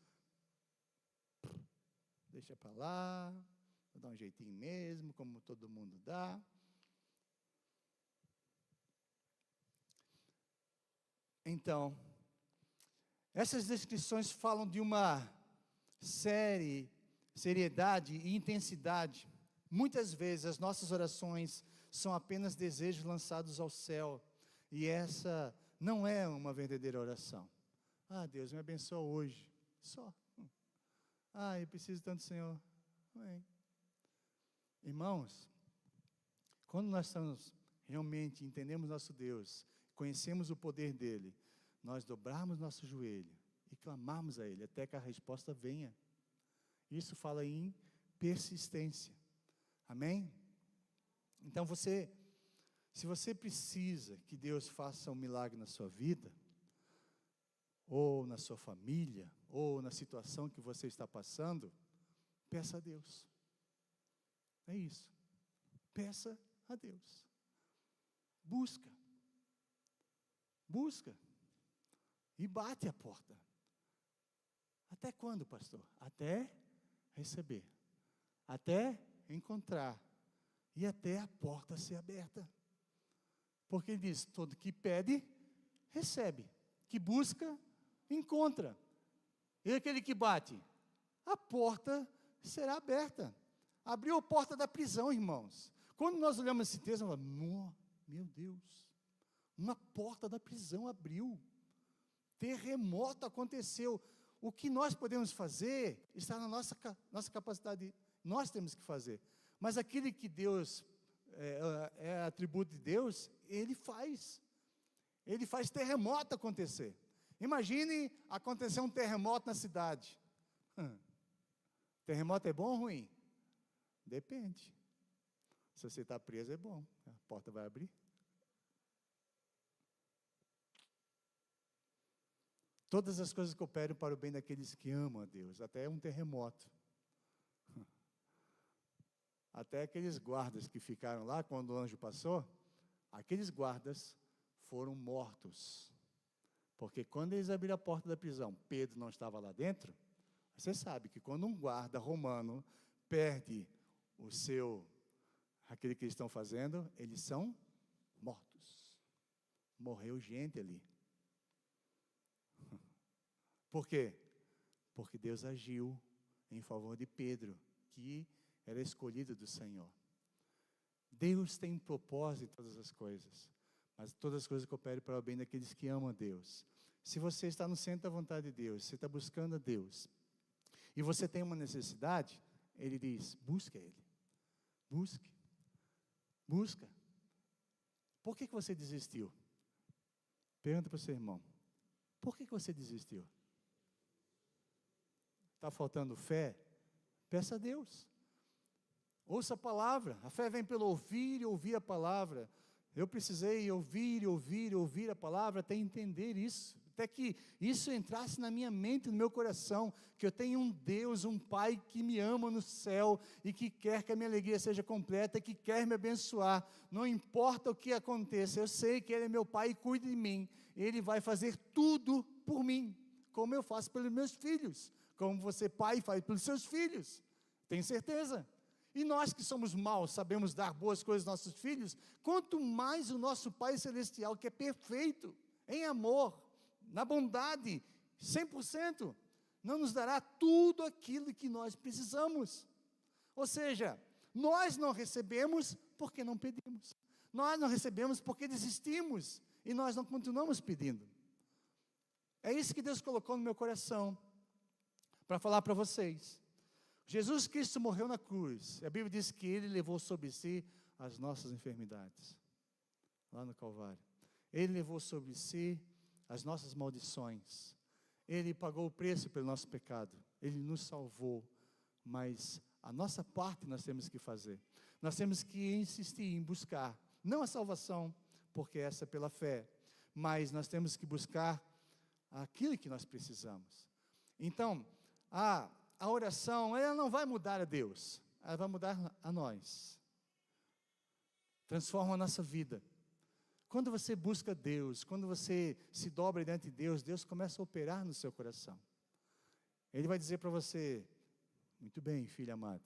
Deixa para lá, vou dar um jeitinho mesmo, como todo mundo dá. Então, essas descrições falam de uma seriedade e intensidade. Muitas vezes as nossas orações são apenas desejos lançados ao céu, e essa não é uma verdadeira oração. Ah, Deus, me abençoa hoje, só. Ah, eu preciso tanto do Senhor. Amém. Irmãos, quando nós realmente entendemos nosso Deus, conhecemos o poder dEle, nós dobrarmos nosso joelho e clamarmos a Ele, até que a resposta venha. Isso fala em persistência. Amém? Então se você precisa que Deus faça um milagre na sua vida, ou na sua família, ou na situação que você está passando, peça a Deus. É isso. Peça a Deus. Busca. E bate a porta. Até quando, pastor? Até receber. Até encontrar. E até a porta ser aberta. Porque ele diz, todo que pede, recebe. Que busca, encontra. E aquele que bate, a porta será aberta. Abriu a porta da prisão, irmãos. Quando nós olhamos esse texto, nós falamos, meu Deus, uma porta da prisão abriu. Terremoto aconteceu. O que nós podemos fazer está na nossa capacidade. Nós temos que fazer. Mas aquele que Deus é atributo de Deus, Ele faz. Ele faz terremoto acontecer. Imagine acontecer um terremoto na cidade. Terremoto é bom ou ruim? Depende. Se você está preso, é bom. A porta vai abrir. Todas as coisas cooperam para o bem daqueles que amam a Deus. Até um terremoto. Até aqueles guardas que ficaram lá quando o anjo passou, aqueles guardas foram mortos. Porque quando eles abriram a porta da prisão, Pedro não estava lá dentro. Você sabe que quando um guarda romano perde aquele que eles estão fazendo, eles são mortos. Morreu gente ali. Por quê? Porque Deus agiu em favor de Pedro, que era escolhido do Senhor. Deus tem um propósito em todas as coisas, mas todas as coisas cooperam para o bem daqueles que amam a Deus. Se você está no centro da vontade de Deus, você está buscando a Deus, e você tem uma necessidade, Ele diz, busque Ele. Busca. Por que você desistiu? Pergunta para o seu irmão, por que você desistiu? Está faltando fé? Peça a Deus. Ouça a palavra. A fé vem pelo ouvir e ouvir a palavra. Eu precisei ouvir a palavra até entender isso. até que isso entrasse na minha mente, no meu coração, que eu tenho um Deus, um Pai que me ama no céu e que quer que a minha alegria seja completa, que quer me abençoar, não importa o que aconteça, eu sei que Ele é meu Pai e cuida de mim, Ele vai fazer tudo por mim, como eu faço pelos meus filhos, como você, pai, faz pelos seus filhos, tenho certeza. E nós que somos maus, sabemos dar boas coisas aos nossos filhos, quanto mais o nosso Pai Celestial, que é perfeito, em amor, na bondade, 100%, não nos dará tudo aquilo que nós precisamos. Ou seja, nós não recebemos porque não pedimos. Nós não recebemos porque desistimos, e nós não continuamos pedindo. É isso que Deus colocou no meu coração, para falar para vocês. Jesus Cristo morreu na cruz, a Bíblia diz que Ele levou sobre si as nossas enfermidades, lá no Calvário. Ele levou sobre si as nossas maldições, Ele pagou o preço pelo nosso pecado, Ele nos salvou, mas a nossa parte nós temos que fazer, nós temos que insistir em buscar, não a salvação, porque essa é pela fé, mas nós temos que buscar aquilo que nós precisamos. Então, a oração, ela não vai mudar a Deus, ela vai mudar a nós, transforma a nossa vida. Quando você busca Deus, quando você se dobra diante de Deus, Deus começa a operar no seu coração. Ele vai dizer para você, muito bem, filho amado,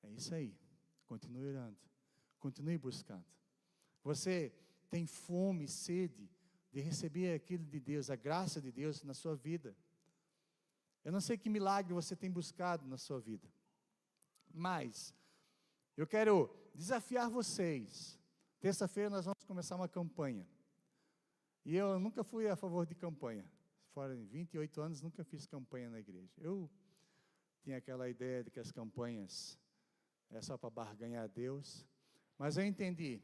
é isso aí, continue orando, continue buscando. Você tem fome, sede de receber aquilo de Deus, a graça de Deus na sua vida. Eu não sei que milagre você tem buscado na sua vida, mas eu quero desafiar vocês. Terça-feira nós vamos começar uma campanha, e eu nunca fui a favor de campanha, fora de 28 anos, nunca fiz campanha na igreja. Eu tinha aquela ideia de que as campanhas é só para barganhar a Deus, mas eu entendi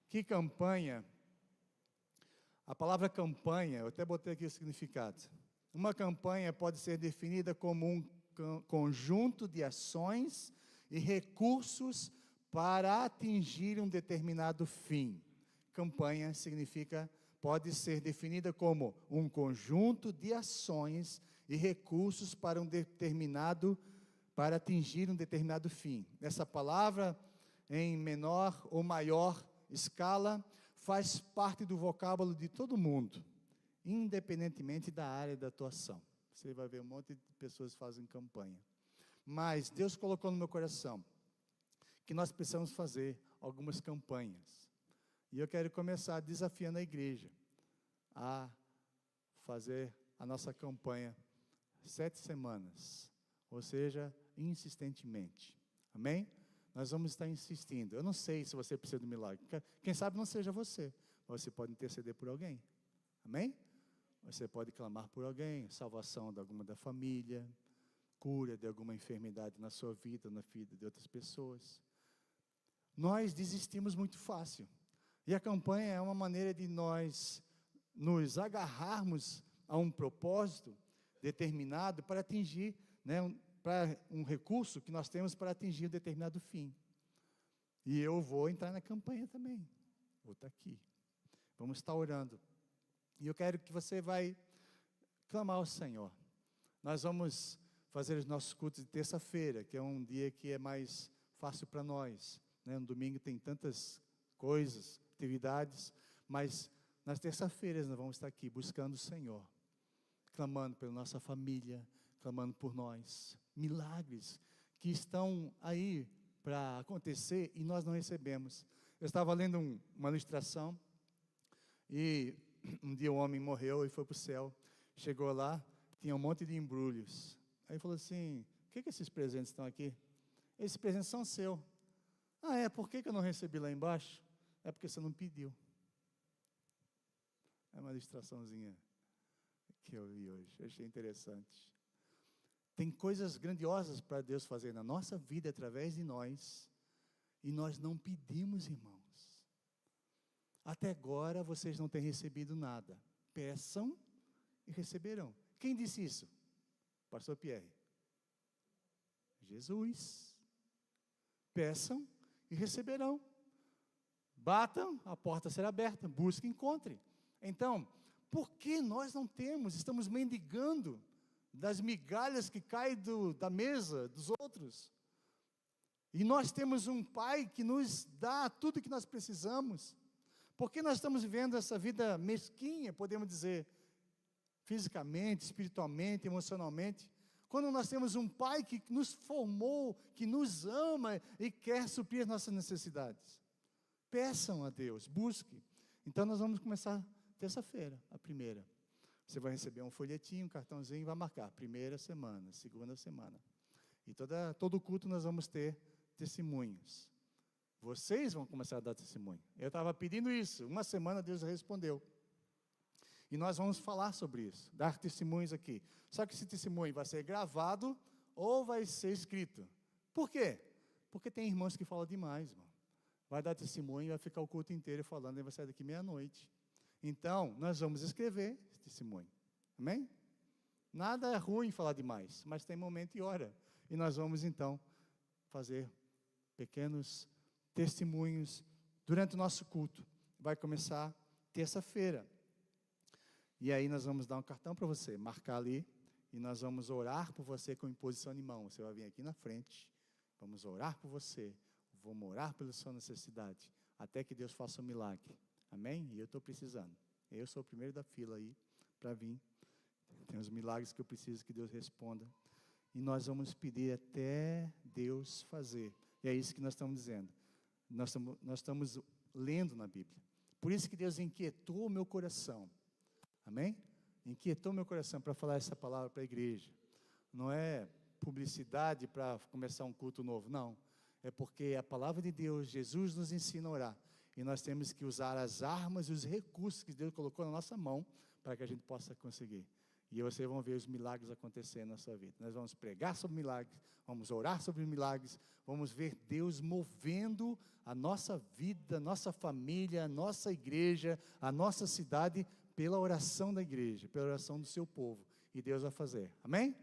que campanha, a palavra campanha, eu até botei aqui o significado. Uma campanha pode ser definida como um conjunto de ações e recursos para atingir um determinado fim. Campanha pode ser definida como um conjunto de ações e recursos para atingir um determinado fim. Essa palavra, em menor ou maior escala, faz parte do vocábulo de todo mundo, independentemente da área da atuação. Você vai ver um monte de pessoas que fazem campanha. Mas Deus colocou no meu coração que nós precisamos fazer algumas campanhas. E eu quero começar desafiando a igreja a fazer a nossa campanha 7 semanas, ou seja, insistentemente. Amém? Nós vamos estar insistindo. Eu não sei se você precisa de um milagre. Quem sabe não seja você, mas você pode interceder por alguém. Amém? Você pode clamar por alguém, salvação de alguma da família, cura de alguma enfermidade na sua vida, na vida de outras pessoas. Nós desistimos muito fácil. E a campanha é uma maneira de nós nos agarrarmos a um propósito determinado para atingir, para um recurso que nós temos para atingir um determinado fim. E eu vou entrar na campanha também. Vou estar aqui. Vamos estar orando. E eu quero que você vai clamar ao Senhor. Nós vamos fazer os nossos cultos de terça-feira, que é um dia que é mais fácil para nós. No domingo tem tantas coisas, atividades, mas nas terça-feiras nós vamos estar aqui buscando o Senhor, clamando pela nossa família, clamando por nós. Milagres que estão aí para acontecer e nós não recebemos. Eu estava lendo uma ilustração e um dia um homem morreu e foi para o céu. Chegou lá, tinha um monte de embrulhos. Aí falou assim, o que esses presentes estão aqui? Esses presentes são seus. Ah, é? Por que eu não recebi lá embaixo? É porque você não pediu. É uma ilustraçãozinha que eu vi hoje. Eu achei interessante. Tem coisas grandiosas para Deus fazer na nossa vida através de nós. E nós não pedimos, irmãos. Até agora vocês não têm recebido nada. Peçam e receberão. Quem disse isso? Pastor Pierre. Jesus. Peçam e receberão. Batam, a porta será aberta. Busquem e encontrem. Então, Por que nós não temos? Estamos mendigando das migalhas que caem da mesa dos outros. E nós temos um Pai que nos dá tudo que nós precisamos. Por que nós estamos vivendo essa vida mesquinha, podemos dizer, fisicamente, espiritualmente, emocionalmente, quando nós temos um Pai que nos formou, que nos ama e quer suprir as nossas necessidades? Peçam a Deus, busque. Então nós vamos começar terça-feira, a primeira. Você vai receber um folhetinho, um cartãozinho, e vai marcar, primeira semana, segunda semana. E todo culto nós vamos ter testemunhos. Vocês vão começar a dar testemunho. Eu estava pedindo isso, uma semana Deus respondeu. E nós vamos falar sobre isso, dar testemunhos aqui. Só que esse testemunho vai ser gravado ou vai ser escrito. Por quê? Porque tem irmãos que falam demais, irmão. Vai dar testemunho e vai ficar o culto inteiro falando, e vai sair daqui meia-noite. Então, nós vamos escrever esse testemunho. Amém? Nada é ruim falar demais, mas tem momento e hora. E nós vamos, então, fazer pequenos testemunhos durante o nosso culto. Vai começar terça-feira. E aí nós vamos dar um cartão para você, marcar ali, e nós vamos orar por você com imposição de mão. Você vai vir aqui na frente, vamos orar por você, vamos orar pela sua necessidade, até que Deus faça um milagre. Amém? E eu estou precisando. Eu sou o primeiro da fila aí para vir. Tem os milagres que eu preciso que Deus responda. E nós vamos pedir até Deus fazer. E é isso que nós estamos dizendo. Nós estamos lendo na Bíblia. Por isso que Deus inquietou o meu coração. Amém? Inquietou meu coração para falar essa palavra para a igreja. Não é publicidade para começar um culto novo, não. É porque a palavra de Deus, Jesus nos ensina a orar. E nós temos que usar as armas e os recursos que Deus colocou na nossa mão para que a gente possa conseguir. E vocês vão ver os milagres acontecendo na sua vida. Nós vamos pregar sobre milagres, vamos orar sobre milagres, vamos ver Deus movendo a nossa vida, a nossa família, a nossa igreja, a nossa cidade, pela oração da igreja, pela oração do seu povo. E Deus vai fazer. Amém?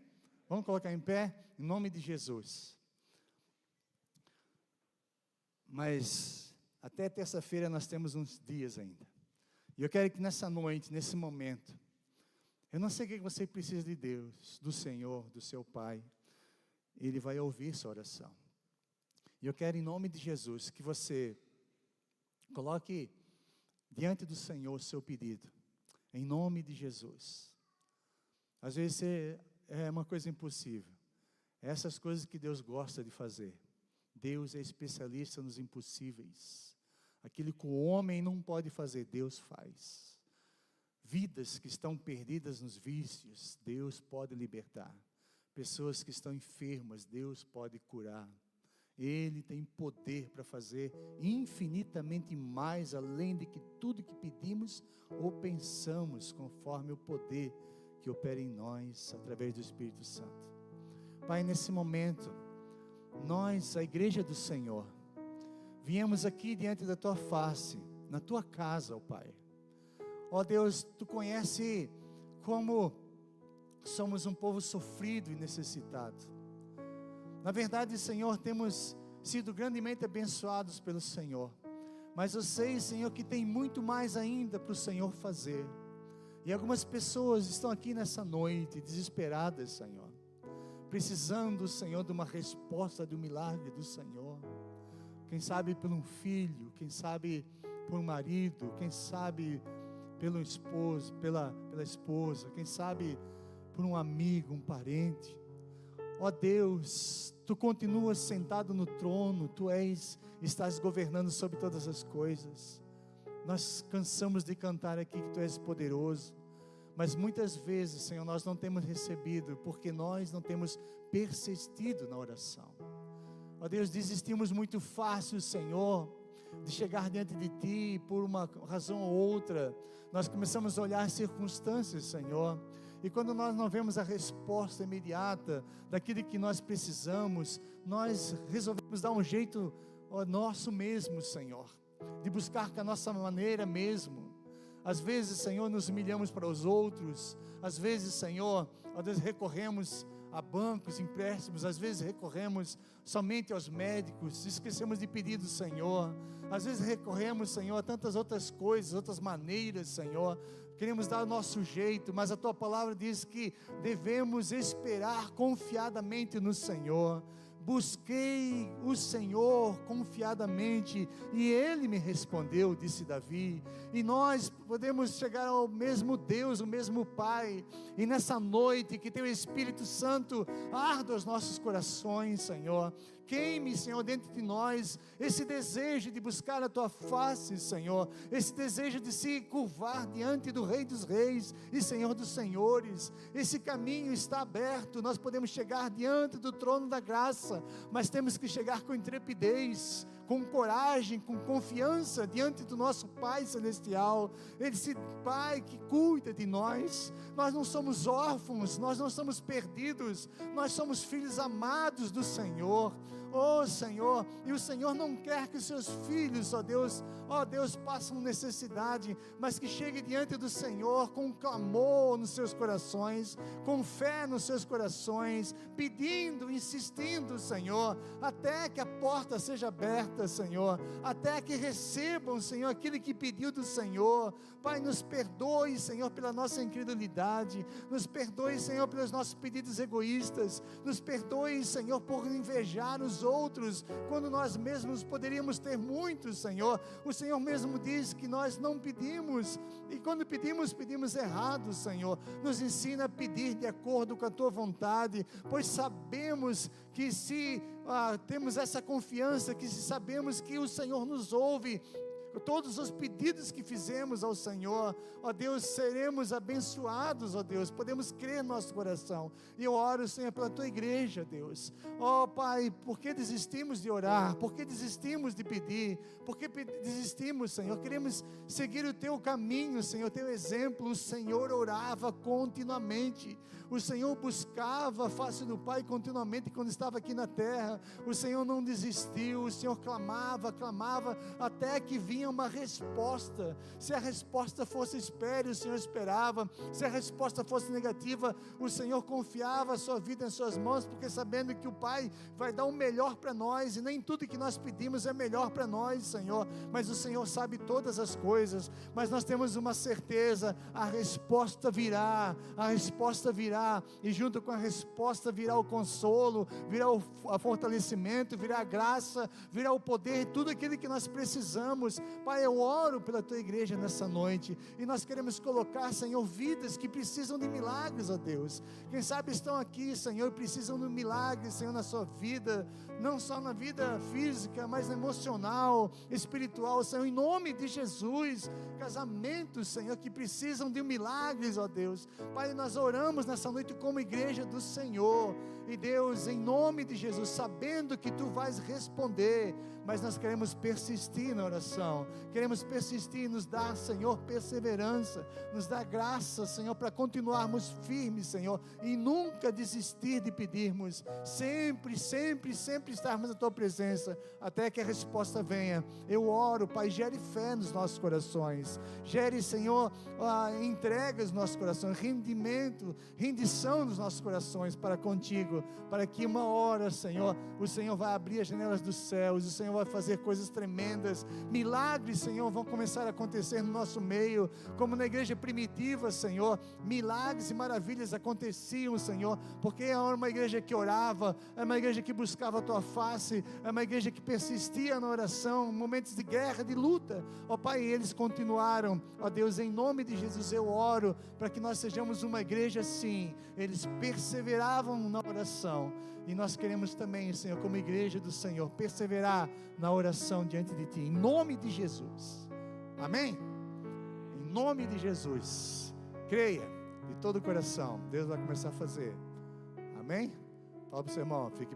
Vamos colocar em pé, em nome de Jesus. Mas até terça-feira nós temos uns dias ainda. E eu quero que nessa noite, nesse momento, eu não sei o que você precisa de Deus, do Senhor, do seu Pai. Ele vai ouvir sua oração. E eu quero, em nome de Jesus, que você coloque diante do Senhor o seu pedido. Em nome de Jesus. Às vezes é uma coisa impossível. Essas coisas que Deus gosta de fazer. Deus é especialista nos impossíveis. Aquilo que o homem não pode fazer, Deus faz. Vidas que estão perdidas nos vícios, Deus pode libertar. Pessoas que estão enfermas, Deus pode curar. Ele tem poder para fazer infinitamente mais, além de que tudo que pedimos ou pensamos, conforme o poder que opera em nós, através do Espírito Santo. Pai, nesse momento, nós, a igreja do Senhor, viemos aqui diante da Tua face, na Tua casa, ó Pai. Ó Deus, Tu conhece como somos um povo sofrido e necessitado. Na verdade, Senhor, temos sido grandemente abençoados pelo Senhor. Mas eu sei, Senhor, que tem muito mais ainda para o Senhor fazer. E algumas pessoas estão aqui nessa noite, desesperadas, Senhor. Precisando, Senhor, de uma resposta, de um milagre do Senhor. Quem sabe por um filho, quem sabe por um marido, quem sabe pelo esposo, pela esposa, quem sabe por um amigo, um parente. Ó Deus, Tu continuas sentado no trono, Tu estás governando sobre todas as coisas. Nós cansamos de cantar aqui que Tu és poderoso, mas muitas vezes, Senhor, nós não temos recebido, porque nós não temos persistido na oração. Ó Deus, desistimos muito fácil, Senhor, de chegar diante de Ti, por uma razão ou outra. Nós começamos a olhar as circunstâncias, Senhor, e quando nós não vemos a resposta imediata daquilo que nós precisamos, nós resolvemos dar um jeito nosso mesmo, Senhor, de buscar com a nossa maneira mesmo. Às vezes, Senhor, nos humilhamos para os outros. Às vezes, Senhor, ó Deus, recorremos a bancos, empréstimos, às vezes recorremos somente aos médicos, esquecemos de pedir do Senhor, às vezes recorremos, Senhor, a tantas outras coisas, outras maneiras, Senhor, queremos dar o nosso jeito, mas a Tua palavra diz que devemos esperar confiadamente no Senhor. Busquei o Senhor confiadamente e Ele me respondeu, disse Davi. E nós podemos chegar ao mesmo Deus, o mesmo Pai, e nessa noite que Teu Espírito Santo arda os nossos corações, Senhor. Queime, Senhor, dentro de nós esse desejo de buscar a Tua face, Senhor, esse desejo de se curvar diante do Rei dos Reis e Senhor dos Senhores. Esse caminho está aberto, nós podemos chegar diante do trono da graça, mas temos que chegar com intrepidez, com coragem, com confiança diante do nosso Pai Celestial, esse Pai que cuida de nós. Nós não somos órfãos, nós não somos perdidos, nós somos filhos amados do Senhor. Oh Senhor, e o Senhor não quer que os seus filhos, ó Deus, passem necessidade, mas que chegue diante do Senhor com clamor nos seus corações, com fé nos seus corações, pedindo, insistindo, Senhor, até que a porta seja aberta, Senhor, até que recebam, Senhor, aquilo que pediu do Senhor. Pai, nos perdoe, Senhor, pela nossa incredulidade, nos perdoe, Senhor, pelos nossos pedidos egoístas, nos perdoe, Senhor, por invejar os outros, quando nós mesmos poderíamos ter muitos, Senhor. O Senhor mesmo diz que nós não pedimos, e quando pedimos, pedimos errado, Senhor. Nos ensina a pedir de acordo com a Tua vontade, pois sabemos que se temos essa confiança, que se sabemos que o Senhor nos ouve, todos os pedidos que fizemos ao Senhor, ó Deus, seremos abençoados, ó Deus, podemos crer no nosso coração. E eu oro, Senhor, pela Tua igreja, Deus. Ó Pai, por que desistimos de orar? Por que desistimos de pedir? Por que desistimos, Senhor? Queremos seguir o Teu caminho, Senhor, Teu exemplo. O Senhor orava continuamente, o Senhor buscava a face do Pai continuamente quando estava aqui na terra. O Senhor não desistiu, o Senhor clamava, até que vinha uma resposta. Se a resposta fosse espere, o Senhor esperava. Se a resposta fosse negativa, o Senhor confiava a sua vida em suas mãos, porque sabendo que o Pai vai dar o melhor para nós, e nem tudo que nós pedimos é melhor para nós, Senhor, mas o Senhor sabe todas as coisas. Mas nós temos uma certeza, a resposta virá, e junto com a resposta virá o consolo, virá o fortalecimento, virá a graça, virá o poder, tudo aquilo que nós precisamos. Pai, eu oro pela Tua igreja nessa noite, e nós queremos colocar, Senhor, vidas que precisam de milagres, ó Deus. Quem sabe estão aqui, Senhor, precisam de um milagre, Senhor, na sua vida, não só na vida física, mas emocional, espiritual, Senhor, em nome de Jesus. Casamentos, Senhor, que precisam de milagres, ó Deus. Pai, nós oramos nessa noite como igreja do Senhor, e Deus, em nome de Jesus, sabendo que Tu vais responder, mas nós queremos persistir na oração, queremos persistir, nos dá, Senhor, perseverança, nos dá graça, Senhor, para continuarmos firmes, Senhor, e nunca desistir de pedirmos, sempre estarmos na Tua presença, até que a resposta venha. Eu oro, Pai, gere fé nos nossos corações, gere, Senhor, entregas nos nossos corações, rendição nos nossos corações para contigo, para que uma hora, Senhor, o Senhor vai abrir as janelas dos céus, o Senhor vai fazer coisas tremendas, milagres, Senhor, vão começar a acontecer no nosso meio, como na igreja primitiva, Senhor, milagres e maravilhas aconteciam, Senhor, porque era uma igreja que orava, é uma igreja que buscava a Tua face, é uma igreja que persistia na oração, momentos de guerra, de luta, ó Pai, eles continuaram, ó Deus, em nome de Jesus eu oro, para que nós sejamos uma igreja assim, eles perseveravam na oração, e nós queremos também, Senhor, como igreja do Senhor, perseverar na oração diante de Ti, em nome de Jesus, amém? Em nome de Jesus, creia de todo o coração, Deus vai começar a fazer, amém? Fala para o seu irmão, fique